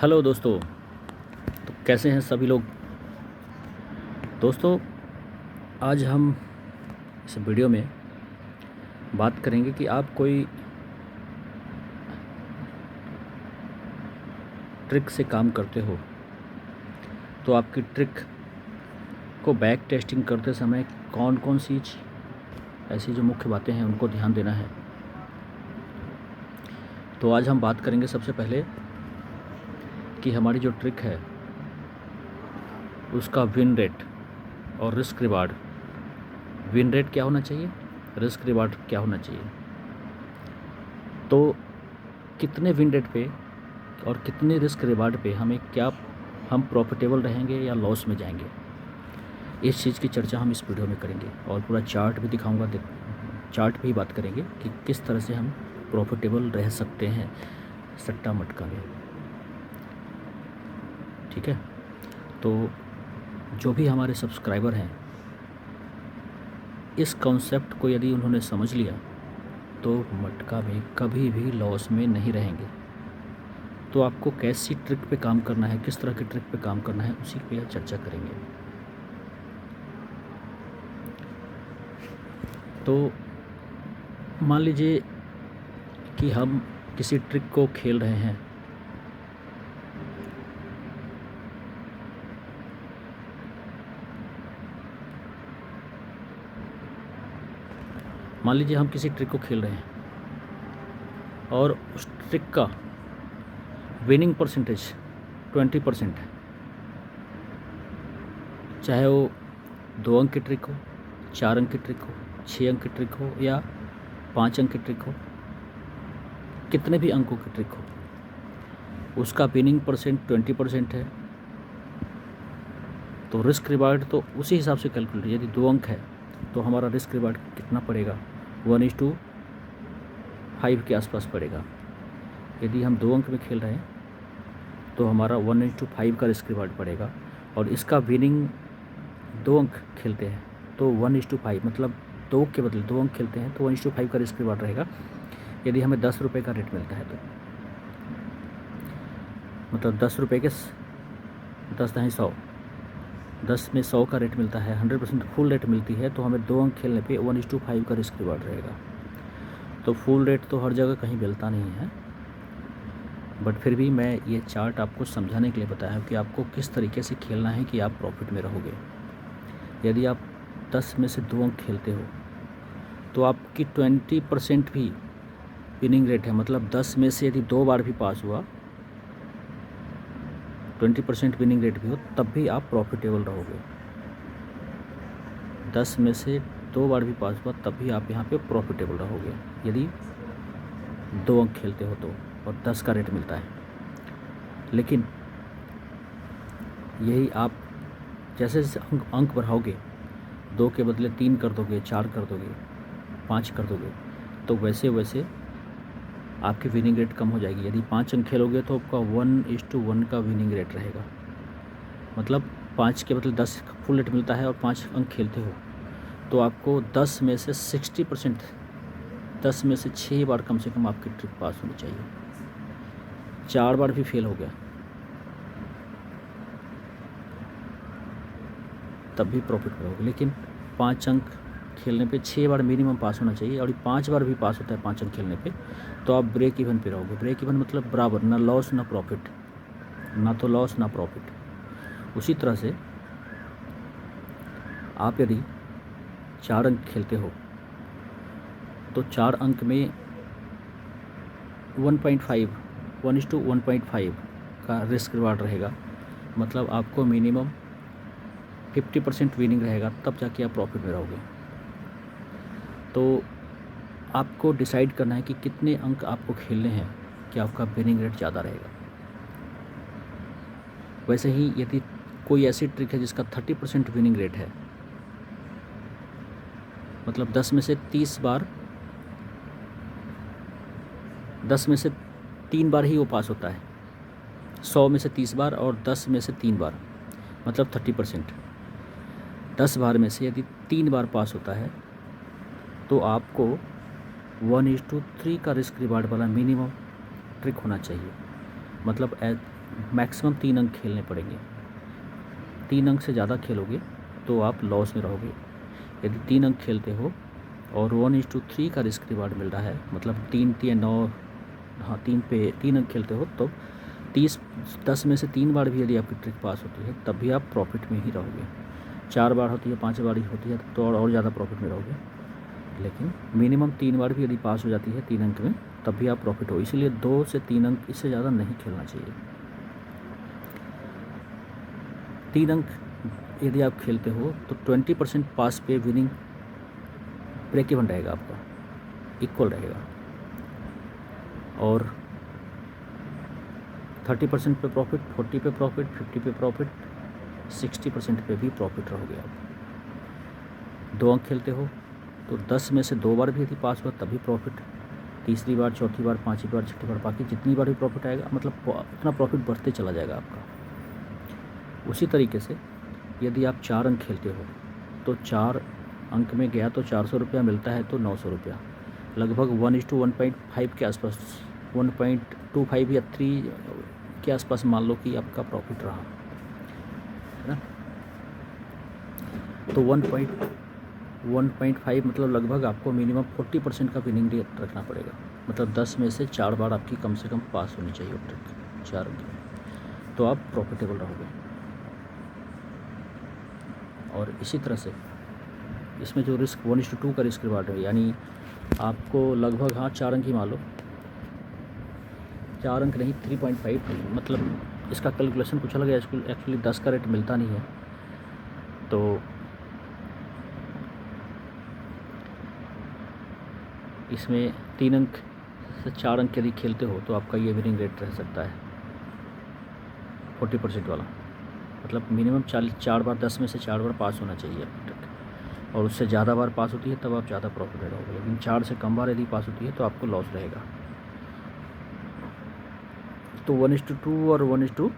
Hello दोस्तों। तो कैसे हैं सभी लोग। दोस्तों, आज हम इस वीडियो में बात करेंगे कि आप कोई ट्रिक से काम करते हो तो आपकी ट्रिक को बैक टेस्टिंग करते समय कौन कौन सी ऐसी जो मुख्य बातें हैं उनको ध्यान देना है। तो आज हम बात करेंगे सबसे पहले कि हमारी जो ट्रिक है उसका विन रेट और रिस्क रिवार्ड। विन रेट क्या होना चाहिए, रिस्क रिवार्ड क्या होना चाहिए। तो कितने विन रेट पे और कितने रिस्क रिवार्ड पे हम प्रॉफिटेबल रहेंगे या लॉस में जाएंगे, इस चीज़ की चर्चा हम इस वीडियो में करेंगे और पूरा चार्ट भी दिखाऊंगा। चार्ट पे ही बात करेंगे कि किस तरह से हम प्रॉफिटेबल रह सकते हैं सट्टा मटका में। ठीक है, तो जो भी हमारे सब्सक्राइबर हैं, इस कॉन्सेप्ट को यदि उन्होंने समझ लिया तो मटका में कभी भी लॉस में नहीं रहेंगे। तो आपको कैसी ट्रिक पे काम करना है, किस तरह की ट्रिक पे काम करना है, उसी पे चर्चा करेंगे। तो मान लीजिए कि हम किसी ट्रिक को खेल रहे हैं। मान लीजिए हम किसी ट्रिक को खेल रहे हैं और उस ट्रिक का विनिंग परसेंटेज 20% है। चाहे वो 2 अंक की ट्रिक हो, 4 अंक की ट्रिक हो, 6 अंक की ट्रिक हो या 5 अंक की ट्रिक हो, कितने भी अंकों की ट्रिक हो, उसका विनिंग परसेंट 20% है। तो रिस्क रिवार्ड तो उसी हिसाब से कैलकुलेट। यदि 2 अंक है तो हमारा रिस्क रिवार्ड कितना पड़ेगा, 1:5 के आसपास पड़ेगा। यदि हम 2 अंक में खेल रहे हैं तो हमारा 1:5 का रिस्क रिवार्ड पड़ेगा। और इसका विनिंग 2 अंक खेलते हैं तो 1:5, मतलब 2 के बदले 2 अंक खेलते हैं तो 1:5 का रिस्क रिवार्ड रहेगा। यदि हमें 10 रुपये का रेट मिलता है तो मतलब 10 रुपये के 10 नहीं 100, 10 में 100 का रेट मिलता है, 100% फुल रेट मिलती है तो हमें 2 अंक खेलने पे 1:5 का रिस्क रिवार्ड रहेगा। तो फुल रेट तो हर जगह कहीं मिलता नहीं है, बट फिर भी मैं ये चार्ट आपको समझाने के लिए बताया कि आपको किस तरीके से खेलना है कि आप प्रॉफिट में रहोगे। यदि आप 10 में से 2 अंक खेलते हो तो आपकी 20% भी विनिंग रेट है। मतलब 10 में से यदि 2 बार भी पास हुआ, 20% विनिंग रेट भी हो, तब भी आप प्रॉफिटेबल रहोगे। 10 में से 2 बार भी पास हुआ तब भी आप यहाँ पे प्रॉफिटेबल रहोगे यदि 2 अंक खेलते हो तो, और 10 का रेट मिलता है। लेकिन यही आप जैसे जैसे अंक बढ़ाओगे, 2 के बदले 3 कर दोगे, 4 कर दोगे, 5 कर दोगे, तो वैसे वैसे आपकी विनिंग रेट कम हो जाएगी। यदि 5 अंक खेलोगे तो आपका 1:1 का विनिंग रेट रहेगा। मतलब 5 के बदले 10 फुल रेट मिलता है और 5 अंक खेलते हो तो आपको 10 में से 60%, 10 में से 6 बार कम से कम आपकी ट्रिक पास होनी चाहिए। 4 बार भी फेल हो गया तब भी प्रॉफिट में रहोगे। लेकिन 5 अंक खेलने पे 6 बार मिनिमम पास होना चाहिए, और 5 बार भी पास होता है 5 अंक खेलने पे तो आप ब्रेक इवन पे रहोगे। ब्रेक इवन मतलब बराबर, ना लॉस ना प्रॉफिट, ना तो लॉस ना प्रॉफिट। उसी तरह से आप यदि 4 अंक खेलते हो तो 4 अंक में 1:1.5 का रिस्क रिवार्ड रहेगा। मतलब आपको मिनिमम 50% विनिंग रहेगा, तब जाके आप प्रॉफिट में रहोगे। तो आपको डिसाइड करना है कि कितने अंक आपको खेलने हैं कि आपका विनिंग रेट ज़्यादा रहेगा। वैसे ही यदि कोई ऐसी ट्रिक है जिसका 30% विनिंग रेट है, मतलब 10 में से 3 बार ही वो पास होता है, 100 में से 30 बार और 10 में से 3 बार, मतलब 30%। 10 बार में से यदि 3 बार पास होता है तो आपको 1:3 का रिस्क रिवार्ड वाला मिनिमम ट्रिक होना चाहिए। मतलब मैक्सिमम 3 अंक खेलने पड़ेंगे। 3 अंक से ज़्यादा खेलोगे तो आप लॉस में रहोगे। यदि 3 अंक खेलते हो और 1:3 का रिस्क रिवार्ड मिल रहा है, मतलब 3 अंक खेलते हो तो 10 में से 3 बार भी यदि आपकी ट्रिक पास होती है तब भी आप प्रॉफिट में ही रहोगे। 4 बार होती है, 5 बार ही होती है तो और ज़्यादा प्रॉफिट में रहोगे। लेकिन मिनिमम 3 बार भी यदि पास हो जाती है 3 अंक में तब भी आप प्रॉफिट हो। इसीलिए 2 से 3 अंक, इससे ज़्यादा नहीं खेलना चाहिए। 3 अंक यदि आप खेलते हो तो 20% पास पे विनिंग ब्रेक इवन रहेगा, आपका इक्वल रहेगा, और 30% पे प्रॉफिट, 40 पे प्रॉफिट, 50 पे प्रॉफिट, 60% पे भी प्रॉफिट रहोगे आप। 2 अंक खेलते हो तो 10 में से 2 बार भी यदि पास हुआ तभी प्रॉफिट, तीसरी बार, चौथी बार, 5वीं बार, 6ठी बार, बाकी जितनी बार भी प्रॉफिट आएगा मतलब उतना प्रॉफिट बढ़ते चला जाएगा आपका। उसी तरीके से यदि आप 4 अंक खेलते हो तो 4 अंक में गया तो 400 रुपया मिलता है, तो 900 रुपया, लगभग 1:1.5 के आसपास, 1.25 या 3 के आसपास मान लो कि आपका प्रॉफिट रहा, है ना। तो 1.5 मतलब लगभग आपको मिनिमम 40% का विनिंग रेट रखना पड़ेगा। मतलब 10 में से 4 बार आपकी कम से कम पास होनी चाहिए ट्रिक, 4 अंक में, तो आप प्रॉफिटेबल रहोगे। और इसी तरह से इसमें जो रिस्क 1:2 का रिस्क रिवार्ड है, यानी आपको लगभग 4 अंक ही मान लो, 4 अंक नहीं 3.5, मतलब इसका कैलकुलेशन कुछ अलग है। एक्चुअली 10 का रेट मिलता नहीं है, तो इसमें 3 अंक से 4 अंक यदि खेलते हो तो आपका ये विनिंग रेट रह सकता है 40% वाला। मतलब मिनिमम 4 बार, 10 में से 4 बार पास होना चाहिए आपकी ट्रिक, और उससे ज़्यादा बार पास होती है तब आप ज़्यादा प्रॉफिट में रहोगे। लेकिन 4 से कम बार यदि पास होती है तो आपको लॉस रहेगा। तो 1:2 और 1:3,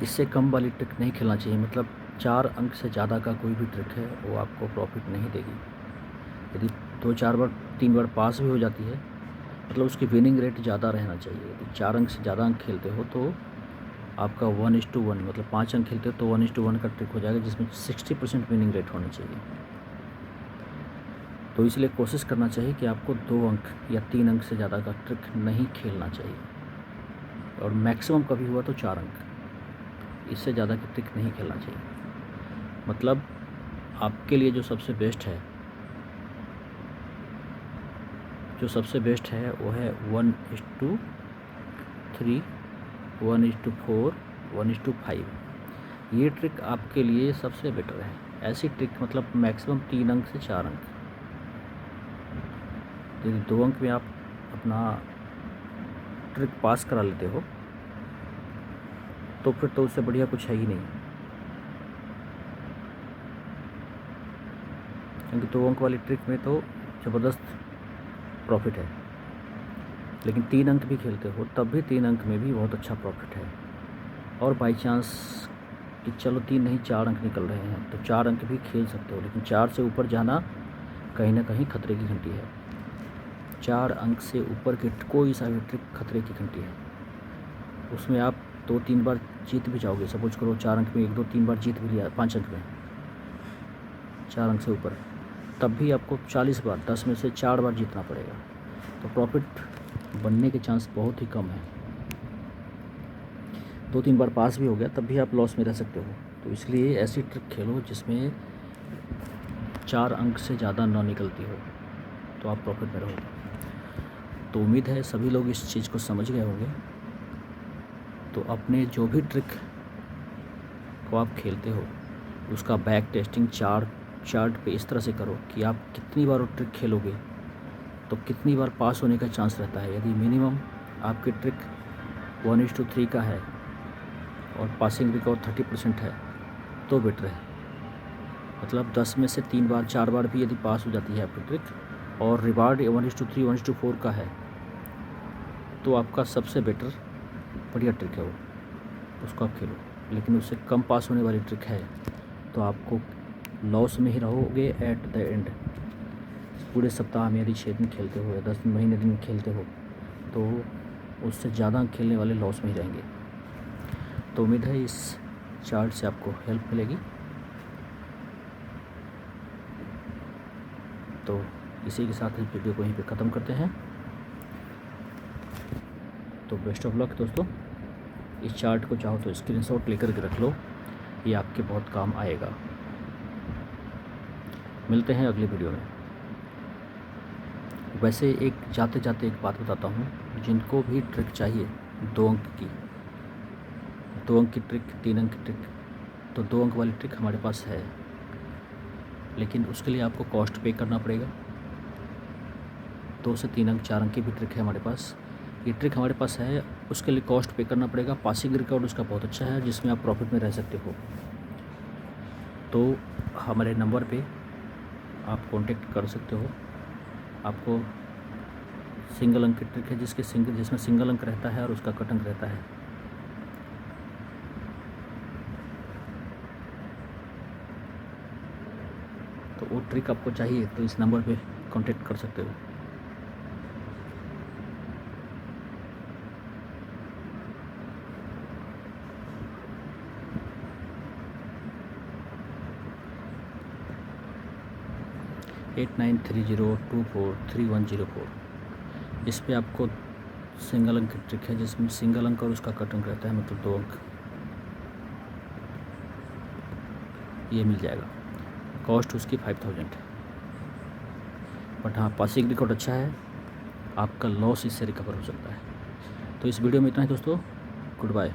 इससे कम वाली ट्रिक नहीं खेलना चाहिए। मतलब 4 अंक से ज़्यादा का कोई भी ट्रिक है वो आपको प्रॉफिट नहीं देगी। यदि 2-4 बार, 3 बार पास भी हो जाती है, मतलब उसकी विनिंग रेट ज़्यादा रहना चाहिए। यदि 4 अंक से ज़्यादा अंक खेलते हो तो आपका 1:1, मतलब 5 अंक खेलते हो तो 1:1 का ट्रिक हो जाएगा, जिसमें 60% विनिंग रेट होना चाहिए। तो इसलिए कोशिश करना चाहिए कि आपको 2 अंक या 3 अंक से ज़्यादा का ट्रिक नहीं खेलना चाहिए, और मैक्सिमम कभी हुआ तो 4 अंक, इससे ज़्यादा की ट्रिक नहीं खेलना चाहिए। मतलब आपके लिए जो सबसे बेस्ट है वो है 1:3, 1:4, 1:5। ये ट्रिक आपके लिए सबसे बेटर है। ऐसी ट्रिक मतलब मैक्सिमम 3 अंक से 4 अंक। यदि 2 अंक में आप अपना ट्रिक पास करा लेते हो तो फिर तो उससे बढ़िया कुछ है ही नहीं, क्योंकि 2 अंक वाली ट्रिक में तो ज़बरदस्त प्रॉफिट है। लेकिन 3 अंक भी खेलते हो तब भी 3 अंक में भी बहुत अच्छा प्रॉफिट है। और बाई चांस कि चलो 3 नहीं 4 अंक निकल रहे हैं तो 4 अंक भी खेल सकते हो, लेकिन 4 से ऊपर जाना कहीं ना कहीं खतरे की घंटी है। 4 अंक से ऊपर की कोई सा भी ट्रिक खतरे की घंटी है। उसमें आप 2-3 बार जीत भी जाओगे। सपोज करो 4 अंक में 1-2-3 बार जीत भी लिया, 5 अंक में 4 अंक से ऊपर, तब भी आपको 40 बार, 10 में से 4 बार जीतना पड़ेगा। तो प्रॉफिट बनने के चांस बहुत ही कम है। 2-3 बार पास भी हो गया तब भी आप लॉस में रह सकते हो। तो इसलिए ऐसी ट्रिक खेलो जिसमें 4 अंक से ज़्यादा ना निकलती हो, तो आप प्रॉफिट में रहोगे। तो उम्मीद है सभी लोग इस चीज़ को समझ गए होंगे। तो अपने जो भी ट्रिक को आप खेलते हो उसका बैक टेस्टिंग चार्ट पे इस तरह से करो कि आप कितनी बार वो ट्रिक खेलोगे तो कितनी बार पास होने का चांस रहता है। यदि मिनिमम आपकी ट्रिक 1:3 का है और पासिंग रिकॉर्ड 30% है तो बेटर है। मतलब 10 में से 3 बार 4 बार भी यदि पास हो जाती है आपकी ट्रिक और रिवार्ड 1:3 1:4 का है तो आपका सबसे बेटर बढ़िया ट्रिक है वो, उसको आप खेलो। लेकिन उससे कम पास होने वाली ट्रिक है तो आपको लॉस में ही रहोगे एट द एंड। पूरे सप्ताह में यदि 6 दिन खेलते हो या 10 महीने दिन खेलते हो तो उससे ज़्यादा अंक खेलने वाले लॉस में ही रहेंगे। तो उम्मीद है इस चार्ट से आपको हेल्प मिलेगी। तो इसी के साथ इस वीडियो को यहीं पे ख़त्म करते हैं। तो बेस्ट ऑफ लक दोस्तों। इस चार्ट को चाहो तो स्क्रीनशॉट लेकर के रख लो, ये आपके बहुत काम आएगा। मिलते हैं अगली वीडियो में। वैसे एक जाते जाते एक बात बताता हूँ, जिनको भी ट्रिक चाहिए 2 अंक की, 2 अंक की ट्रिक, 3 अंक की ट्रिक, तो 2 अंक वाली ट्रिक हमारे पास है, लेकिन उसके लिए आपको कॉस्ट पे करना पड़ेगा। 2 से 3 अंक, 4 अंक की भी ट्रिक है हमारे पास। ये ट्रिक हमारे पास है, उसके लिए कॉस्ट पे करना पड़ेगा। पासिंग रिकॉर्ड उसका बहुत अच्छा है, जिसमें आप प्रॉफिट में रह सकते हो। तो हमारे नंबर पे आप कांटेक्ट कर सकते हो। आपको सिंगल अंक की ट्रिक है, जिसमें सिंगल अंक रहता है और उसका कट अंक रहता है। तो वो ट्रिक आपको चाहिए तो इस नंबर पे कांटेक्ट कर सकते हो। एट 8930243104 इस पे आपको सिंगल अंक की ट्रिक है, जिसमें सिंगल अंक और उसका कट अंक रहता है, मतलब 2 अंक, ये मिल जाएगा। कॉस्ट उसकी 5000 है, बट हाँ पासिंग रिकॉर्ड अच्छा है, आपका लॉस इससे रिकवर हो सकता है। तो इस वीडियो में इतना ही दोस्तों, गुड बाय।